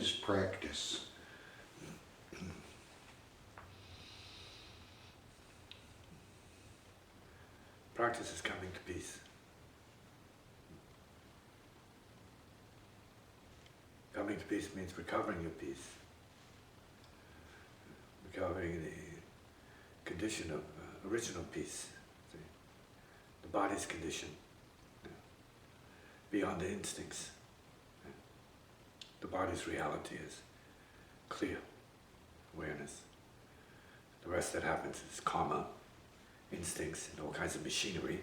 is practice? Practice is coming to peace. Coming to peace means recovering your peace. Recovering the condition of original peace. The body's condition. Beyond the instincts. The body's reality is clear awareness. The rest that happens is karma, instincts, and all kinds of machinery,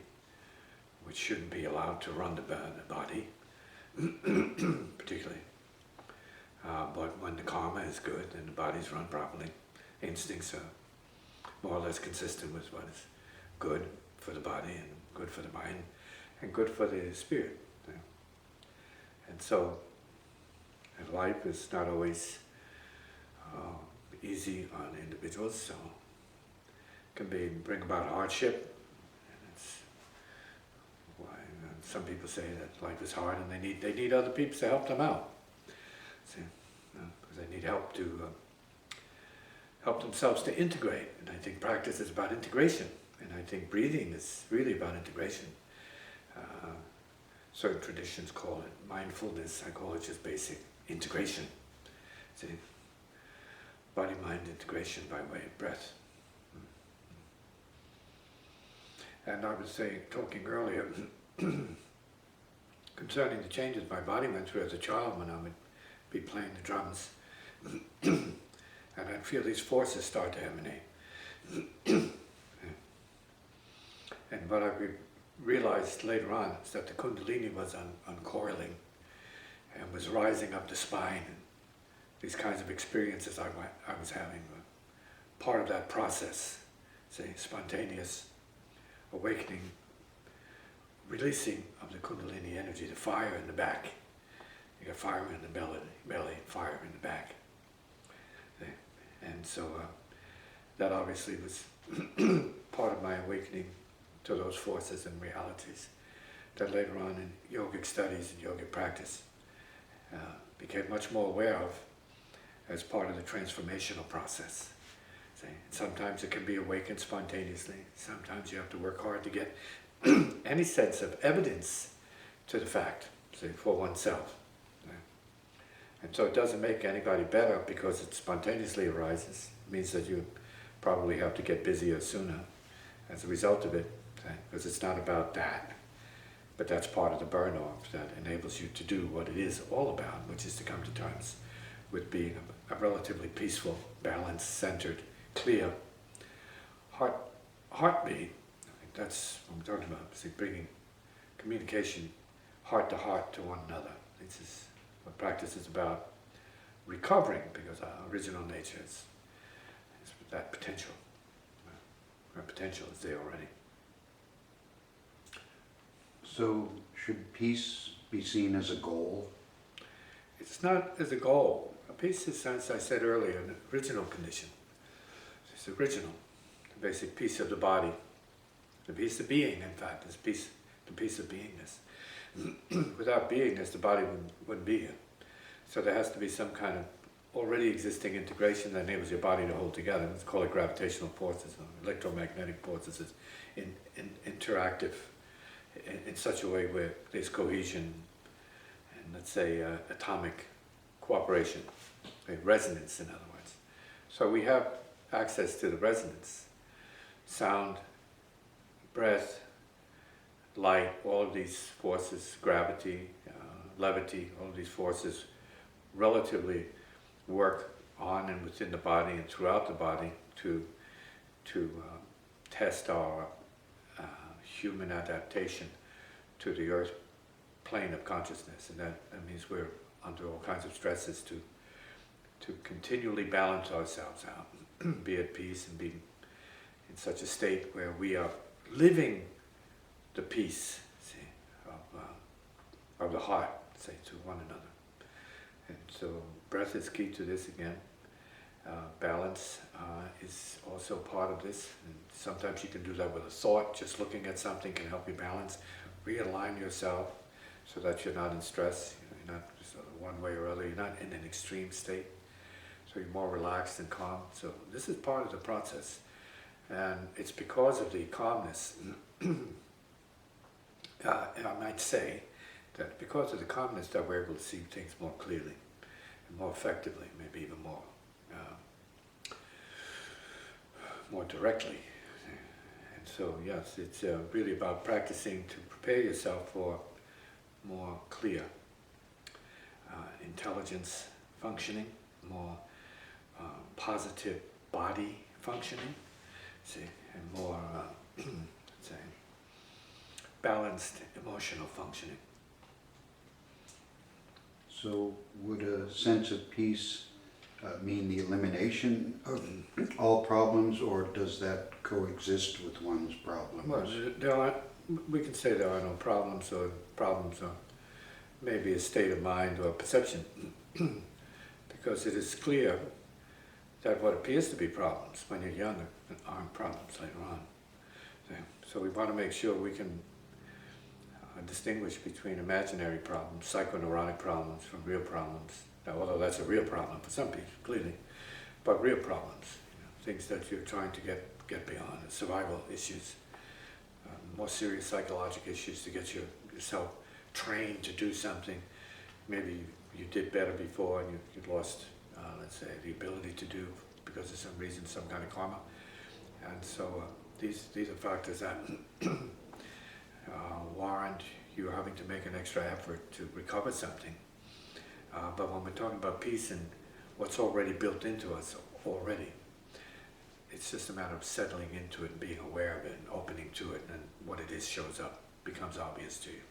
which shouldn't be allowed to run the body, particularly. But when the karma is good and the body's run properly, instincts are more or less consistent with what is good for the body and good for the mind and good for the spirit. And so, and life is not always easy on individuals, so it can bring about hardship. And it's why some people say that life is hard and they need other people to help them out. See, because they need help to help themselves to integrate. And I think practice is about integration, and I think breathing is really about integration. Certain traditions call it mindfulness. I call it just basic integration. See, body-mind integration by way of breath. And I was talking earlier concerning the changes my body went through as a child when I would be playing the drums. And I'd feel these forces start to emanate. And what I realized later on is that the Kundalini was uncoiling and was rising up the spine. And these kinds of experiences I was having were part of that process, say, spontaneous awakening, releasing of the Kundalini energy, the fire in the back. You got fire in the belly, fire in the back. And so that obviously was part of my awakening to those forces and realities that later on in yogic studies and yogic practice became much more aware of as part of the transformational process. See? Sometimes it can be awakened spontaneously. Sometimes you have to work hard to get any sense of evidence to the fact, see, for oneself. And so it doesn't make anybody better because it spontaneously arises. It means that you probably have to get busier sooner as a result of it, because it's not about that. But that's part of the burn-off that enables you to do what it is all about, which is to come to terms with being a relatively peaceful, balanced, centered, clear heartbeat. I think that's what I'm talking about, see, bringing communication heart to heart to one another. This is what practice is about, recovering, because our original nature is that potential. Our potential is there already. So, should peace be seen as a goal? It's not as a goal. A peace is, as I said earlier, an original condition. It's original, the basic peace of the body, the peace of being, in fact, is the peace of beingness. Without beingness, the body wouldn't be here. So there has to be some kind of already existing integration that enables your body to hold together. Let's call it gravitational forces, or electromagnetic forces, interactive in such a way where there's cohesion and, let's say, atomic cooperation, resonance, in other words. So we have access to the resonance, sound, breath, light, all of these forces, gravity, levity, all of these forces relatively work on and within the body and throughout the body to test our human adaptation to the earth plane of consciousness. And that means we're under all kinds of stresses to continually balance ourselves out, be at peace and be in such a state where we are living the peace, see, of the heart, say, to one another. And so breath is key to this again. Balance is also part of this. And sometimes you can do that with a thought. Just looking at something can help you balance. Realign yourself so that you're not in stress. You're not just one way or other. You're not in an extreme state. So you're more relaxed and calm. So this is part of the process. And it's because of the calmness, I might say, that because of the calmness that we're able to see things more clearly and more effectively, maybe even more directly. And so, yes, it's really about practicing to prepare yourself for more clear intelligence functioning, more positive body functioning, see, and more, say, balanced emotional functioning. So would a sense of peace mean the elimination of all problems, or does that coexist with one's problems? Well, we can say there are no problems, or problems are maybe a state of mind or perception, because it is clear that what appears to be problems when you're younger aren't problems later on. So we want to make sure we can distinguish between imaginary problems, psychoneurotic problems, from real problems. Now, although that's a real problem for some people, clearly, but real problems, things that you're trying to get beyond, survival issues, more serious psychological issues to get yourself trained to do something. Maybe you did better before and you lost, let's say, the ability to do because of some reason, some kind of karma. And so these are factors that warrant you having to make an extra effort to recover something. But when we're talking about peace and what's already built into us already, it's just a matter of settling into it and being aware of it and opening to it, and what it is shows up, becomes obvious to you.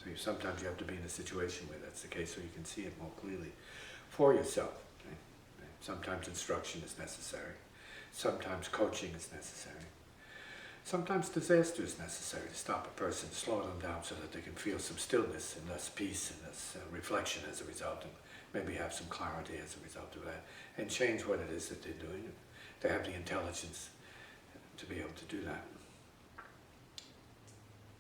So sometimes you have to be in a situation where that's the case so you can see it more clearly for yourself. Okay? Sometimes instruction is necessary. Sometimes coaching is necessary. Sometimes disaster is necessary to stop a person, slow them down so that they can feel some stillness and less peace and less reflection as a result, and maybe have some clarity as a result of that, and change what it is that they're doing. They have the intelligence to be able to do that.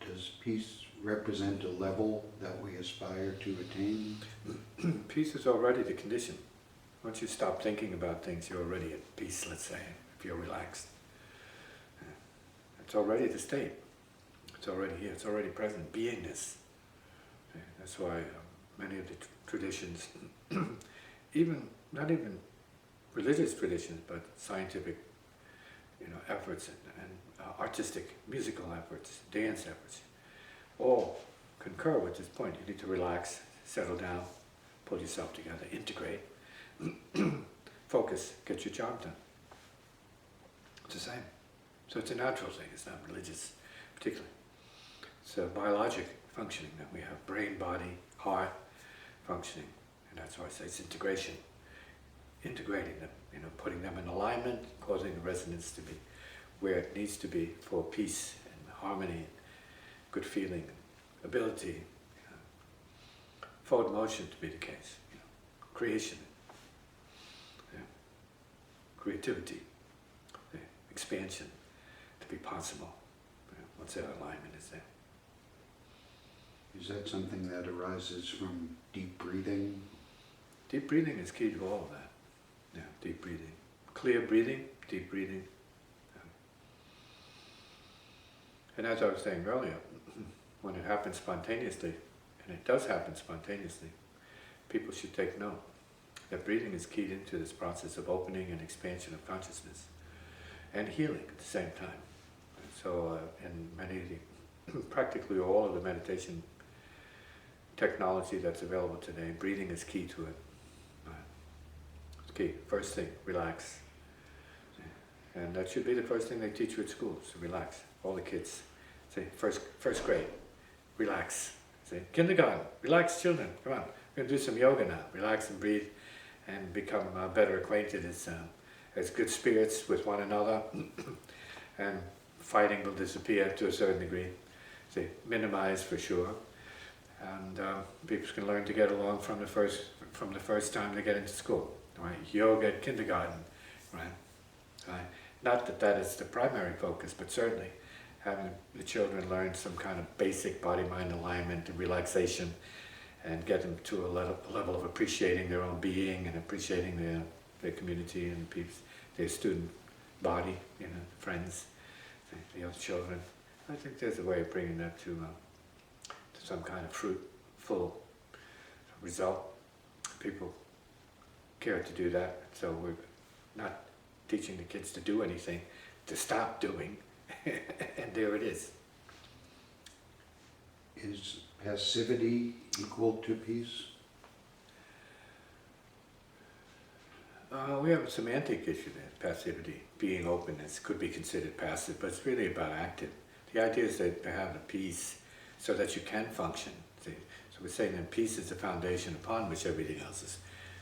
Does peace represent a level that we aspire to attain? Peace is already the condition. Once you stop thinking about things, you're already at peace, let's say, if you're relaxed. It's already the state. It's already here. It's already present. Beingness. Okay? That's why many of the traditions, not even religious traditions, but scientific, efforts and artistic, musical efforts, dance efforts, all concur with this point. You need to relax, settle down, pull yourself together, integrate, focus, get your job done. It's the same. So it's a natural thing, it's not religious particularly. It's a biologic functioning that we have, brain, body, heart functioning. And that's why I say it's integration. Integrating them, putting them in alignment, causing the resonance to be where it needs to be for peace and harmony, good feeling, ability, forward motion to be the case, creation, creativity, expansion to be possible, once that alignment is there. Is that something that arises from deep breathing? Deep breathing is key to all of that. Yeah, deep breathing. Clear breathing, deep breathing. And as I was saying earlier, when it happens spontaneously, and it does happen spontaneously, people should take note that breathing is keyed into this process of opening and expansion of consciousness and healing at the same time. So in many of the, practically all of the meditation technology that's available today, breathing is key to it. It's key. First thing, relax. And that should be the first thing they teach you at school, so relax. All the kids say, first grade, relax. Say, kindergarten, relax children, come on. We're going to do some yoga now. Relax and breathe and become better acquainted as good spirits with one another. And fighting will disappear to a certain degree. Say, minimize for sure. And people can learn to get along from the first time they get into school. Right? Yoga at kindergarten, right? Not that that is the primary focus, but certainly having the children learn some kind of basic body-mind alignment and relaxation and get them to a level of appreciating their own being and appreciating their community and their student body, friends, the other children. I think there's a way of bringing that to some kind of fruitful result. People care to do that, so we're not teaching the kids to do anything, to stop doing, and there it is. Is passivity equal to peace? We have a semantic issue there. Passivity, being openness, could be considered passive, but it's really about active. The idea is that to have a peace so that you can function. See? So we're saying that peace is the foundation upon which everything else is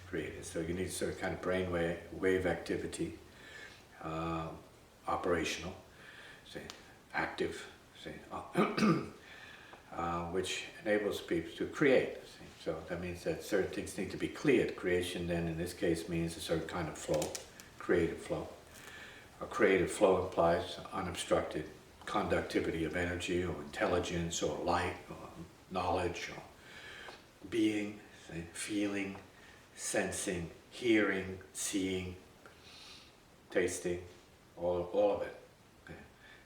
created. So you need sort of kind of brain wave activity, operational, say, active, say, which enables people to create. See? So that means that certain things need to be cleared. Creation then in this case means a certain kind of flow, creative flow. A creative flow implies unobstructed conductivity of energy or intelligence or light or knowledge or being, say, feeling, sensing, hearing, seeing, tasting, all of it. Okay.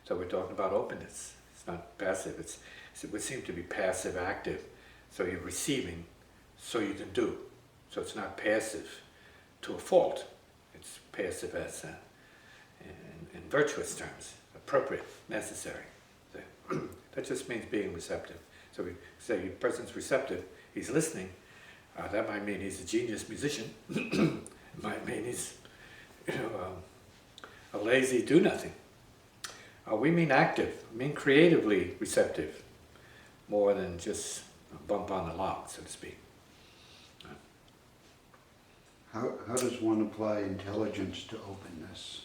So we're talking about openness. It's not passive. It would seem to be passive active. So you're receiving so you can do. So it's not passive to a fault. It's passive as in virtuous terms, appropriate, necessary. So, that just means being receptive. So we say a person's receptive, he's listening. That might mean he's a genius musician. It might mean he's a lazy do-nothing. We mean active, we mean creatively receptive, more than just a bump on the log, so to speak. How does one apply intelligence to openness?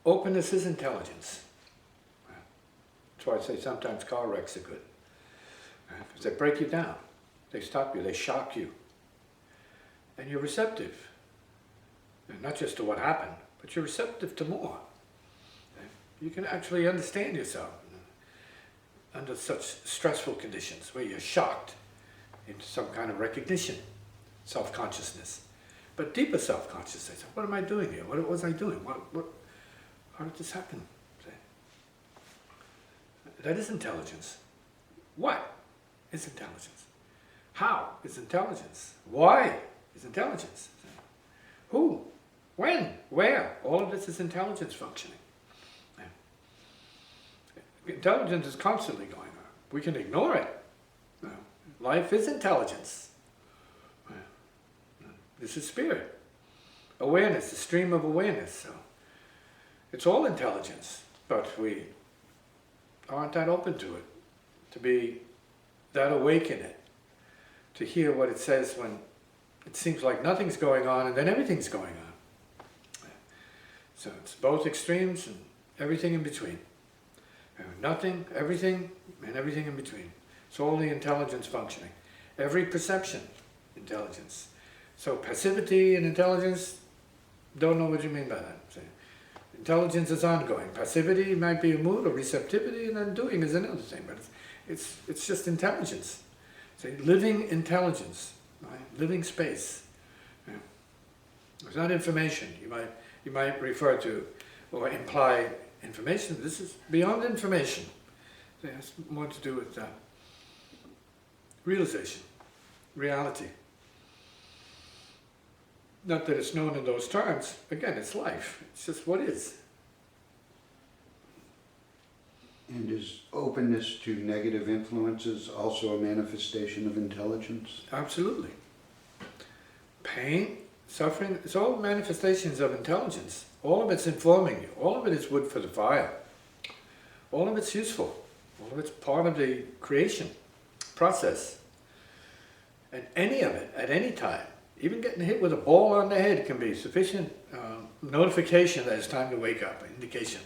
Openness is intelligence. That's why I say sometimes car wrecks are good. Because they break you down, they stop you, they shock you. And you're receptive. And not just to what happened, but you're receptive to more. You can actually understand yourself under such stressful conditions where you're shocked into some kind of recognition, self-consciousness. But deeper self-consciousness, what am I doing here? What was I doing? How did this happen? That is intelligence. What is intelligence? How is intelligence? Why is intelligence? Who? When? Where? All of this is intelligence functioning. Intelligence is constantly going on. We can ignore it. Life is intelligence. This is spirit. Awareness, the stream of awareness. So it's all intelligence, but we aren't that open to it, to be that awake in it, to hear what it says when it seems like nothing's going on and then everything's going on. So it's both extremes and everything in between. Nothing, everything, and everything in between. It's all the intelligence functioning. Every perception, intelligence. So passivity and intelligence, don't know what you mean by that. See? Intelligence is ongoing. Passivity might be a mood or receptivity, and then doing is another thing. But it's just intelligence. See? Living intelligence, right? Living space. Yeah. It's not information. You might refer to or imply information. This is beyond information. It has more to do with realization, reality. Not that it's known in those terms. Again, it's life. It's just what is. And is openness to negative influences also a manifestation of intelligence? Absolutely. Pain, suffering, it's all manifestations of intelligence. All of it's informing you. All of it is wood for the fire. All of it's useful. All of it's part of the creation process. And any of it, at any time, even getting hit with a ball on the head can be sufficient notification that it's time to wake up, an indication.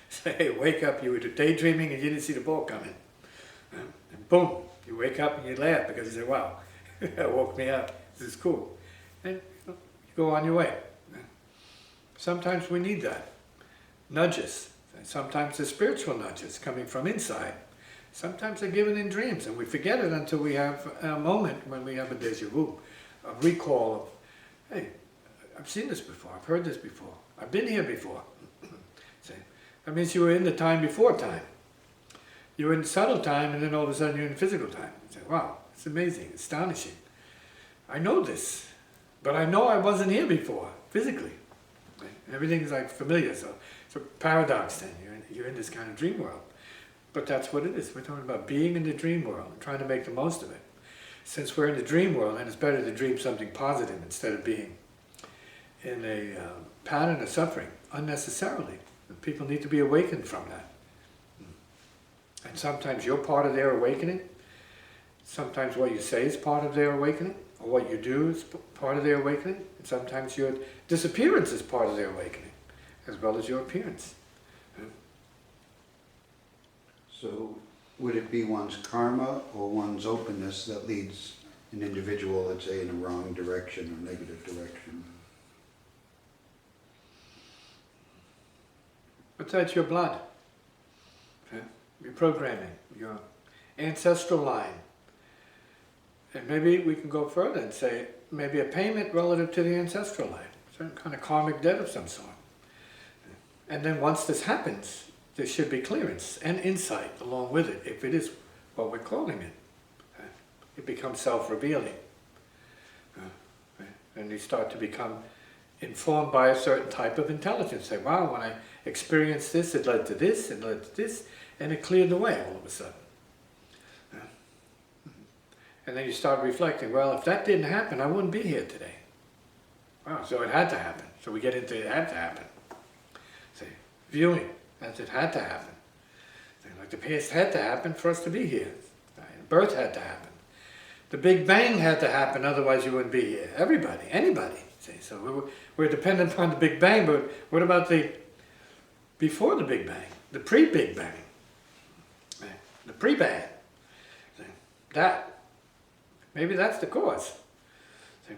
Say, hey, wake up, you were daydreaming and you didn't see the ball coming. And boom, you wake up and you laugh because you say, wow, that woke me up, this is cool. And you go on your way. Sometimes we need that. Nudges. Sometimes the spiritual nudges coming from inside. Sometimes they're given in dreams, and we forget it until we have a moment when we have a déjà vu, a recall of, hey, I've seen this before, I've heard this before, I've been here before. See, that means you were in the time before time. You were in subtle time, and then all of a sudden you're in physical time. You say, wow, it's amazing, astonishing. I know this, but I know I wasn't here before, physically. Okay? Everything's like familiar, so it's a paradox then. You're in this kind of dream world. But that's what it is. We're talking about being in the dream world and trying to make the most of it. Since we're in the dream world, and it's better to dream something positive instead of being in a pattern of suffering unnecessarily. People need to be awakened from that. And sometimes you're part of their awakening. Sometimes what you say is part of their awakening, or what you do is part of their awakening. And sometimes your disappearance is part of their awakening, as well as your appearance. So would it be one's karma or one's openness that leads an individual, let's say, in a wrong direction or negative direction? But that's your blood, okay? Your programming, your ancestral line. And maybe we can go further and say maybe a payment relative to the ancestral line, some kind of karmic debt of some sort. And then once this happens, there should be clearance and insight along with it, if it is what we're calling it. Okay? It becomes self-revealing. And you start to become informed by a certain type of intelligence. Say, wow, when I experienced this, it led to this, it led to this, and it cleared the way all of a sudden. And then you start reflecting, well, if that didn't happen, I wouldn't be here today. Wow, so it had to happen. So we get into it had to happen. See, viewing. As it had to happen. Like the past had to happen for us to be here. Birth had to happen. The Big Bang had to happen, otherwise you wouldn't be here. Everybody, anybody. See, so we're dependent upon the Big Bang, but what about the before the Big Bang? The pre-Big Bang. The pre-Bang. That. Maybe that's the cause.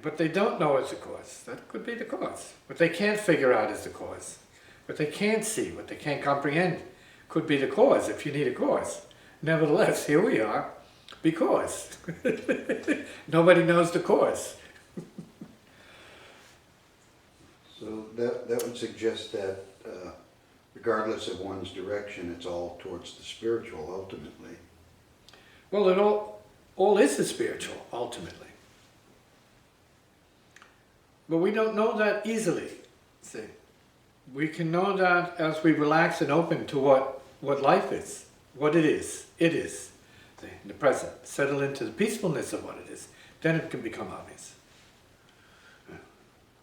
But they don't know it's the cause. That could be the cause. What they can't figure out is the cause. What they can't see, what they can't comprehend, could be the cause if you need a cause. Nevertheless, here we are, because nobody knows the cause. So that would suggest that regardless of one's direction, it's all towards the spiritual ultimately. Well, it all is the spiritual, ultimately. But we don't know that easily, see. We can know that as we relax and open to what life is, what it is, see, in the present. Settle into the peacefulness of what it is, then it can become obvious.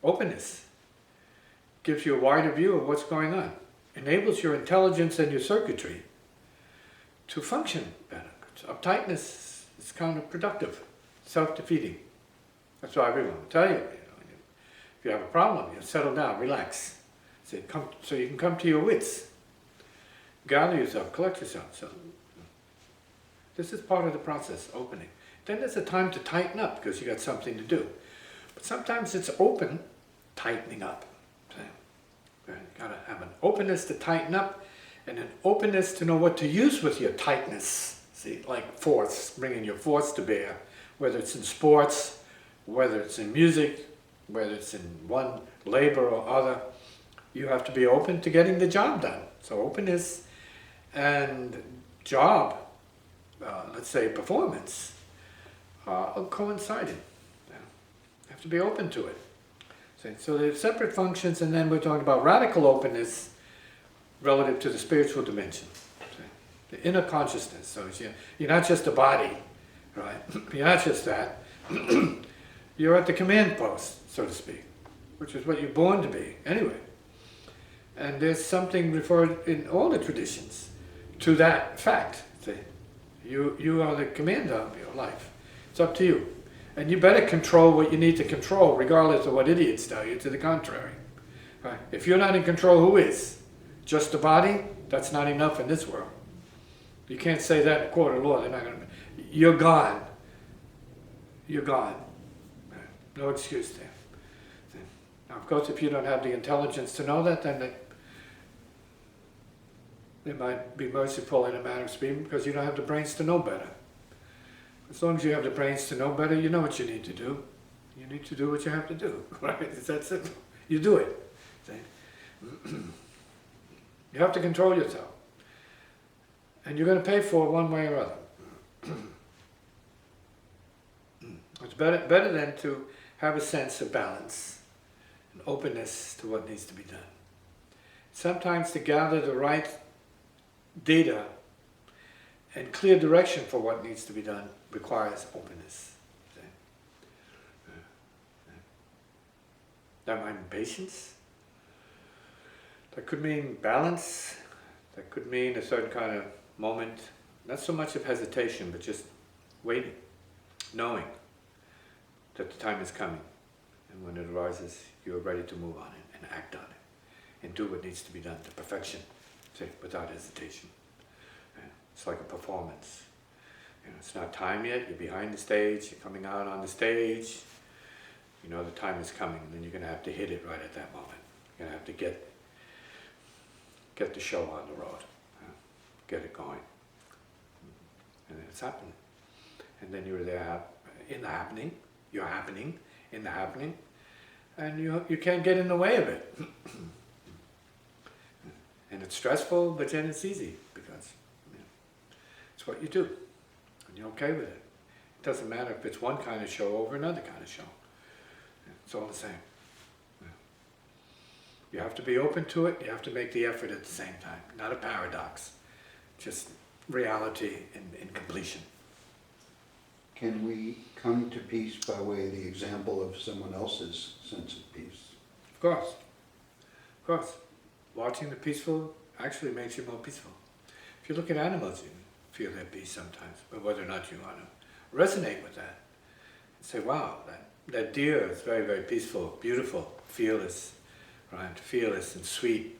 Openness gives you a wider view of what's going on, enables your intelligence and your circuitry to function better. Uptightness is counterproductive, self-defeating. That's why everyone will tell you, if you have a problem, you settle down, relax. So you can come to your wits. Gather yourself, collect yourself. So this is part of the process, opening. Then there's a time to tighten up because you got something to do. But sometimes it's open, tightening up. So, you gotta have an openness to tighten up and an openness to know what to use with your tightness. See, like force, bringing your force to bear, whether it's in sports, whether it's in music, whether it's in one labor or other. You have to be open to getting the job done. So openness and job, let's say performance, are coinciding. You have to be open to it. So they're separate functions, and then we're talking about radical openness relative to the spiritual dimension. The inner consciousness. So you're not just a body, right? You're not just that. You're at the command post, so to speak, which is what you're born to be anyway. And there's something referred in all the traditions to that fact. See? You are the commander of your life. It's up to you. And you better control what you need to control, regardless of what idiots tell you to the contrary. Right? If you're not in control, who is? Just the body? That's not enough in this world. You can't say that in a court of law. They're not going to. You're gone. You're gone. No excuse there. Now, of course, if you don't have the intelligence to know that, then They might be merciful in a manner of speaking because you don't have the brains to know better. As long as you have the brains to know better, you know what you need to do. You need to do what you have to do, right? It's that simple. You do it. See? You have to control yourself. And you're going to pay for it one way or other. It's better than to have a sense of balance and openness to what needs to be done. Sometimes to gather the right data and clear direction for what needs to be done requires openness. That might mean patience. That could mean balance. That could mean a certain kind of moment, not so much of hesitation, but just waiting, knowing that the time is coming, and when it arises, you're ready to move on it and act on it and do what needs to be done to perfection, say, without hesitation. It's like a performance. It's not time yet, you're behind the stage, you're coming out on the stage, you know the time is coming, and then you're going to have to hit it right at that moment. You're going to have to get the show on the road, get it going. And it's happening. And then you're there in the happening, you're happening in the happening, and you can't get in the way of it. And it's stressful, but then it's easy, because it's what you do, and you're okay with it. It doesn't matter if it's one kind of show over another kind of show. It's all the same. You have to be open to it, you have to make the effort at the same time. Not a paradox, just reality in completion. Can we come to peace by way of the example of someone else's sense of peace? Of course. Of course. Watching the peaceful actually makes you more peaceful. If you look at animals, you feel their peace sometimes, but whether or not you want to resonate with that and say, wow, that deer is very, very peaceful, beautiful, fearless, right? Fearless and sweet.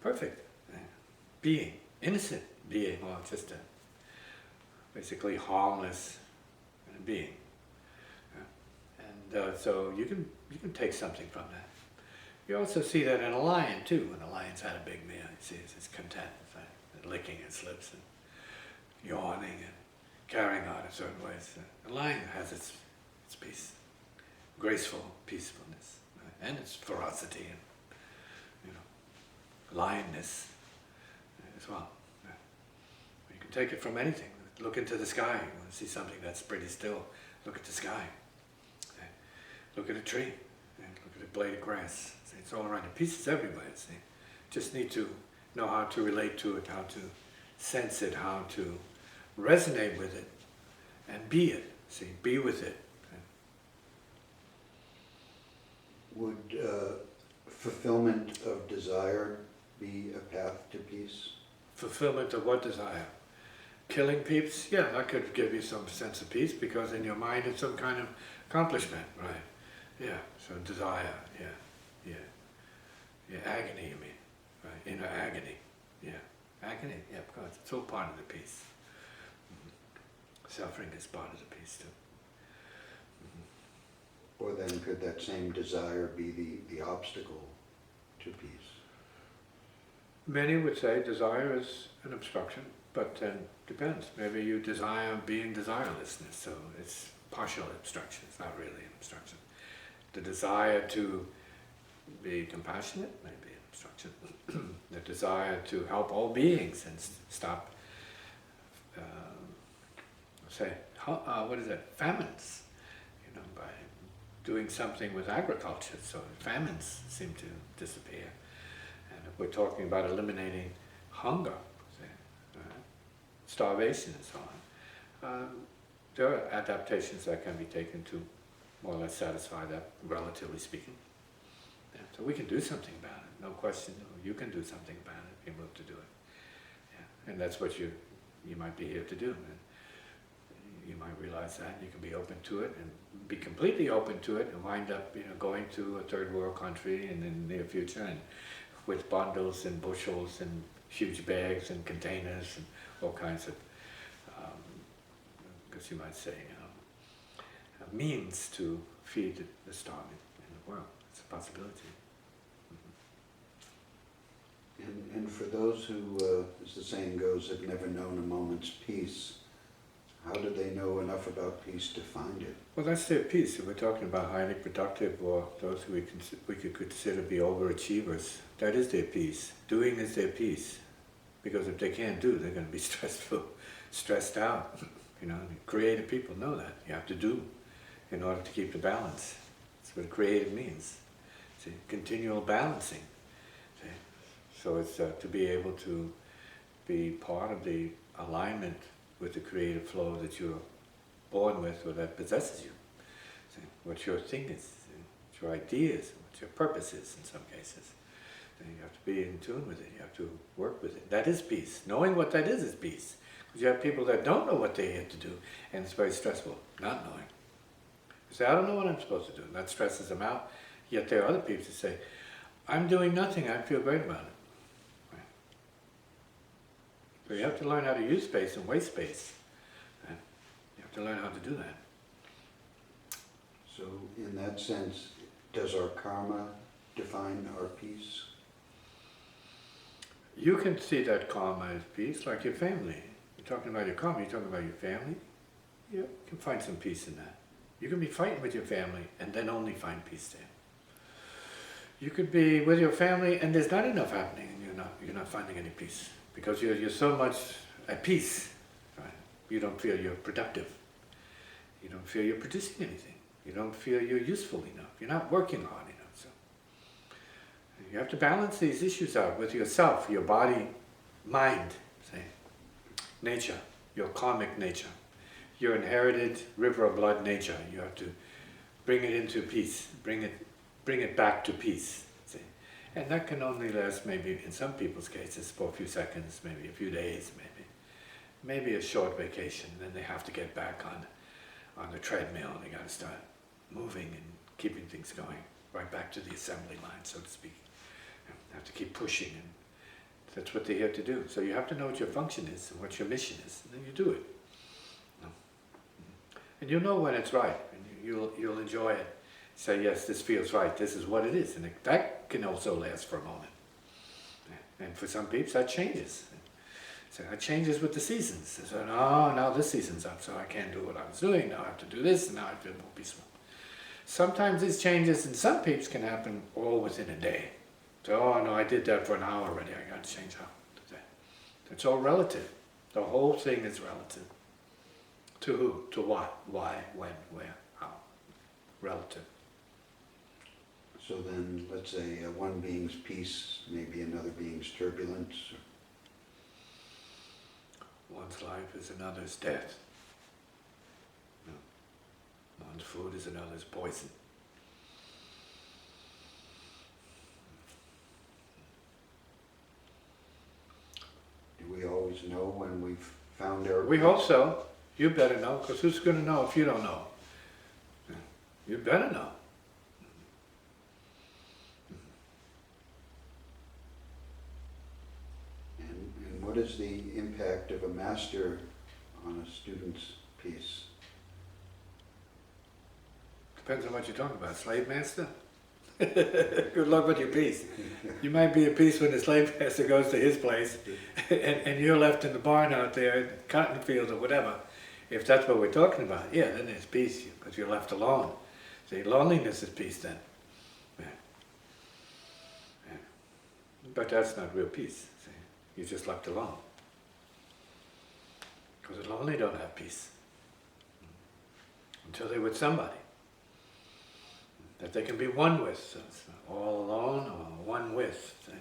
Perfect. Being, innocent being, or just a basically harmless being. And so you can take something from that. You also see that in a lion too. When a lion's had a big meal, you see it's content, right? And licking its lips and yawning and carrying on in certain ways. The lion has its peace, graceful peacefulness, right? And its ferocity and lionness as well. Yeah. You can take it from anything. Look into the sky. You want to see something that's pretty still. Look at the sky. Okay. Look at a tree. Okay. Look at a blade of grass. See, it's all around. The peace is everywhere. See. Just need to know how to relate to it, how to sense it, how to resonate with it, and be it. See, be with it. Okay. Would fulfillment of desire be a path to peace? Fulfillment of what desire? Killing peeps? Yeah, that could give you some sense of peace, because in your mind it's some kind of accomplishment, right? Yeah, so desire, yeah. Agony, you mean, right? Inner agony, yeah. Agony, yeah, of course, it's all part of the peace. Suffering is part of the peace too. Or then could that same desire be the obstacle to peace? Many would say desire is an obstruction, but then depends. Maybe you desire being desirelessness, so it's partial obstruction, it's not really an obstruction. The desire to be compassionate may be an obstruction. The desire to help all beings and stop, famines, by doing something with agriculture, so famines seem to disappear. And if we're talking about eliminating hunger, starvation and so on, there are adaptations that can be taken to more or less satisfy that, relatively speaking. Yeah, so we can do something about it, no question. You can do something about it if you move to do it. Yeah. And that's what you might be here to do. And you might realize that you can be open to it and be completely open to it and wind up going to a third world country in the near future, and with bundles and bushels and huge bags and containers and all kinds of, because you might say, means to feed the starving in the world. It's a possibility. And for those who, as the saying goes, have never known a moment's peace, how do they know enough about peace to find it? Well, that's their peace. If we're talking about highly productive or those who we could consider to be overachievers, that is their peace. Doing is their peace. Because if they can't do, they're going to be stressed out. You know, creative people know that. You have to do in order to keep the balance. That's what creative means. See, continual balancing. See? So it's to be able to be part of the alignment with the creative flow that you're born with or that possesses you. See? What your thing is, see? What your ideas, what your purpose is in some cases. You have to be in tune with it. You have to work with it. That is peace. Knowing what that is peace. Because you have people that don't know what they have to do, and it's very stressful, not knowing. You say, I don't know what I'm supposed to do, and that stresses them out. Yet there are other people who say, I'm doing nothing, I feel great about it. Right? So you have to learn how to use space and waste space. Right? You have to learn how to do that. So in that sense, does our karma define our peace? You can see that karma as peace, like your family. You're talking about your karma, you're talking about your family. You can find some peace in that. You can be fighting with your family and then only find peace there. You could be with your family and there's not enough happening and you're not finding any peace. Because you're so much at peace. Right? You don't feel you're productive. You don't feel you're producing anything. You don't feel you're useful enough. You're not working hard enough. So you have to balance these issues out with yourself, your body, mind, say, nature, your karmic nature, your inherited river of blood nature. You have to bring it into peace, bring it back to peace. See? And that can only last maybe, in some people's cases, for a few seconds, maybe a few days, maybe a short vacation. Then they have to get back on the treadmill and they got to start moving and keeping things going, right back to the assembly line, so to speak. You have to keep pushing, and that's what they're here to do. So you have to know what your function is and what your mission is, and then you do it. And you'll know when it's right, and you'll enjoy it. Say, yes, this feels right, this is what it is, and that can also last for a moment. And for some people, that changes. So that changes with the seasons. So now this season's up, so I can't do what I was doing, now I have to do this, and now I feel more peaceful. Sometimes these changes in some peeps can happen all within a day. So, oh no, I did that for an hour already, I got to change how to do that. It's all relative. The whole thing is relative. To who? To what? Why? When? Where? How? Relative. So then, let's say one being's peace, maybe another being's turbulence. One's life is another's death. One's food is another's poison. Do we always know when we've found our We peace? hope so. You better know, because who's going to know if you don't know? You better know. And what is the impact of a master on a student's peace? Depends on what you're talking about. Slave master? Good luck with your peace. You might be at peace when the slave master goes to his place and you're left in the barn out there, in the cotton field or whatever. If that's what we're talking about, yeah, then there's peace because you're left alone. See, loneliness is peace then. Yeah. Yeah. But that's not real peace. See? You're just left alone. Because the lonely don't have peace until they're with somebody that they can be one with. So it's not all alone or one with. See?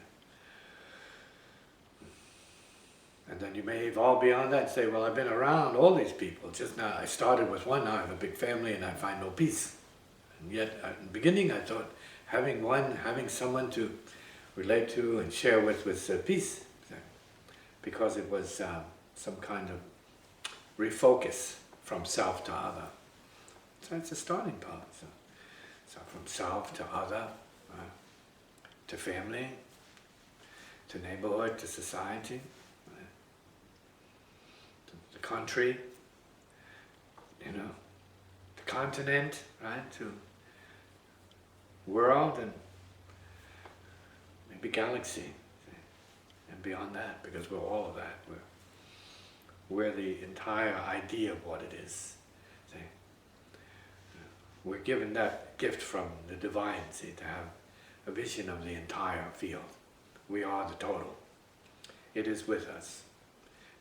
And then you may evolve beyond that and say, well, I've been around all these people. Just now, I started with one, now I have a big family and I find no peace. And yet, in the beginning, I thought having someone to relate to and share with was peace. Because it was some kind of refocus from self to other. So it's a starting point. So from self to other, to family, to neighborhood, to society, to the country, the continent, right, to world and maybe galaxy. And and beyond that, because we're all of that. We're the entire idea of what it is. See? We're given that gift from the divine, see, to have a vision of the entire field. We are the total. It is with us.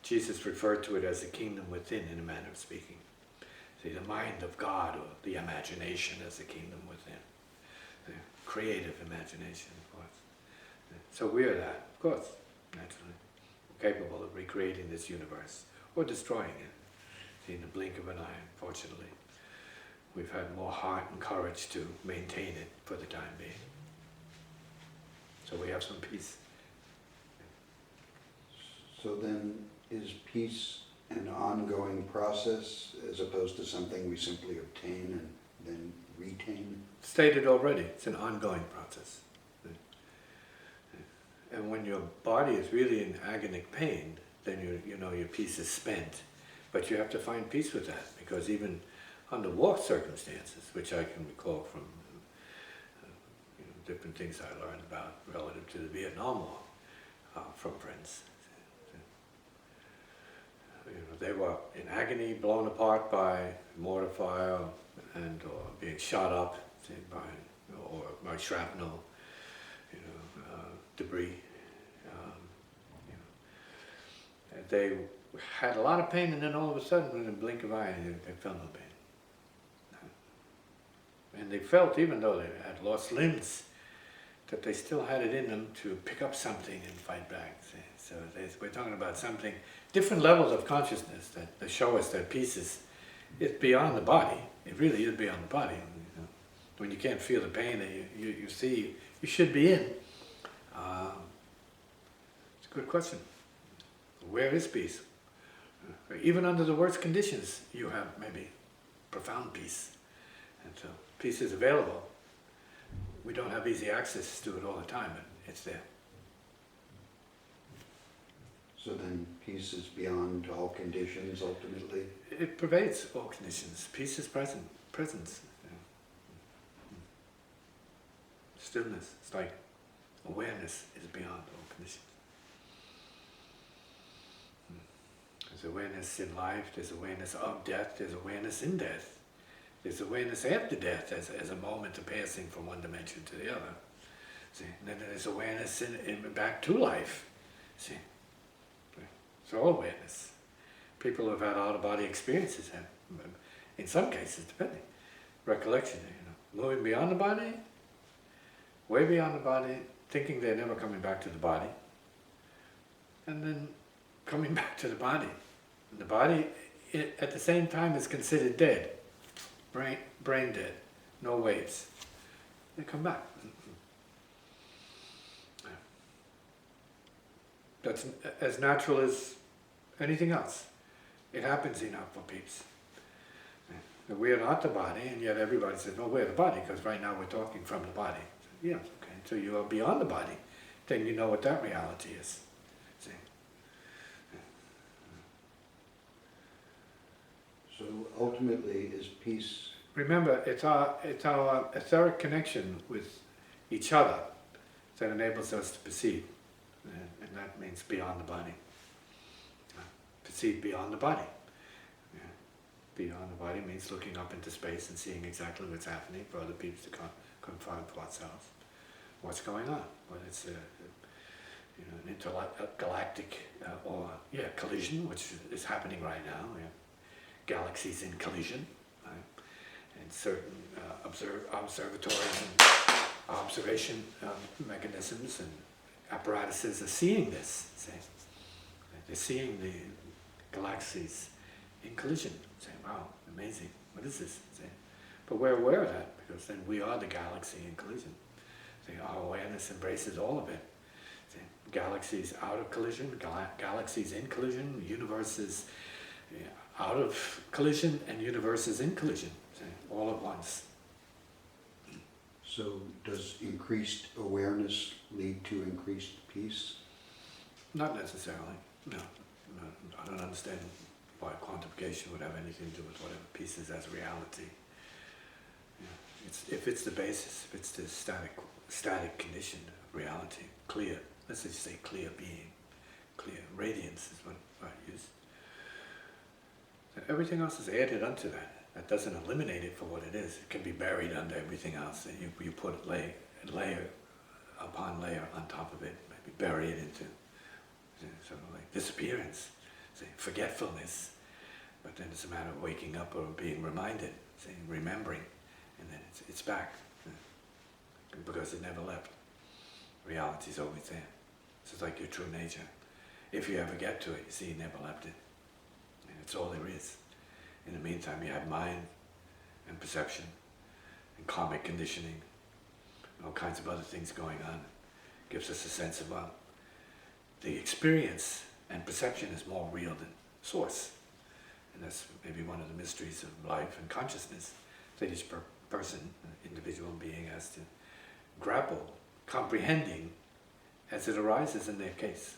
Jesus referred to it as the kingdom within, in a manner of speaking. See, the mind of God, or the imagination as the kingdom within. The creative imagination, of course. So we are that, of course, naturally. We're capable of recreating this universe, or destroying it. See, in the blink of an eye, unfortunately. We've had more heart and courage to maintain it for the time being. So we have some peace. So then, is peace an ongoing process as opposed to something we simply obtain and then retain? Stated already, it's an ongoing process. And when your body is really in agonic pain, then you know your peace is spent. But you have to find peace with that, because even under war circumstances, which I can recall from different things I learned about relative to the Vietnam War from friends. They were in agony, blown apart by mortar fire and or being shot up, say, by shrapnel, debris. And they had a lot of pain, and then all of a sudden, in a blink of an eye, they felt no pain. And they felt, even though they had lost limbs, that they still had it in them to pick up something and fight back. See? So we're talking about something, different levels of consciousness that show us that peace is beyond the body. It really is beyond the body. When you can't feel the pain that you see you should be in. It's a good question. Where is peace? Even under the worst conditions, you have maybe profound peace. And so peace is available. We don't have easy access to it all the time, but it's there. So then peace is beyond all conditions, ultimately? It pervades all conditions. Peace is presence. Stillness, it's like awareness is beyond all conditions. There's awareness in life, there's awareness of death, there's awareness in death. There's awareness after death as a moment of passing from one dimension to the other. See, and then there's awareness in back to life. See, it's all awareness. People who have had out-of-body experiences have, in some cases, depending, recollection. Moving beyond the body, way beyond the body, thinking they're never coming back to the body, and then coming back to the body. And the body, at the same time, is considered dead. Brain dead, no waves. They come back. That's as natural as anything else. It happens enough for peace. We are not the body, and yet everybody says, "No, we're the body," because right now we're talking from the body. Yeah, okay. So you are beyond the body, then you know what that reality is. See? So ultimately, is peace... Remember, it's our etheric connection with each other that enables us to perceive, and that means beyond the body. Perceive beyond the body. Beyond the body means looking up into space and seeing exactly what's happening for other people to confront for ourselves. What's going on? Whether it's an intergalactic collision, which is happening right now. We have galaxies in collision, right? And certain observatories and observation mechanisms and apparatuses are seeing this. They're seeing the galaxies in collision. Saying, "Wow, amazing! What is this?" But we're aware of that because then we are the galaxy in collision. Our awareness embraces all of it. Galaxies out of collision, galaxies in collision, universes out of collision, and universes in collision, all at once. So does increased awareness lead to increased peace? Not necessarily, no. I don't understand why quantification would have anything to do with whatever peace is as reality. If it's the basis, if it's the static condition of reality, clear, let's just say clear being, clear. Radiance is what I use. So everything else is added onto that. That doesn't eliminate it for what it is. It can be buried under everything else. And you put layer upon layer on top of it, maybe bury it into sort of like disappearance, say forgetfulness. But then it's a matter of waking up or being reminded, say remembering, and then it's back because it never left. Reality is always there. This is like your true nature. If you ever get to it, you see you never left it. And it's all there is. In the meantime, you have mind and perception and karmic conditioning, and all kinds of other things going on. It gives us a sense of, well, the experience and perception is more real than source. And that's maybe one of the mysteries of life and consciousness that each person, individual being, has to grapple, comprehending as it arises in their case.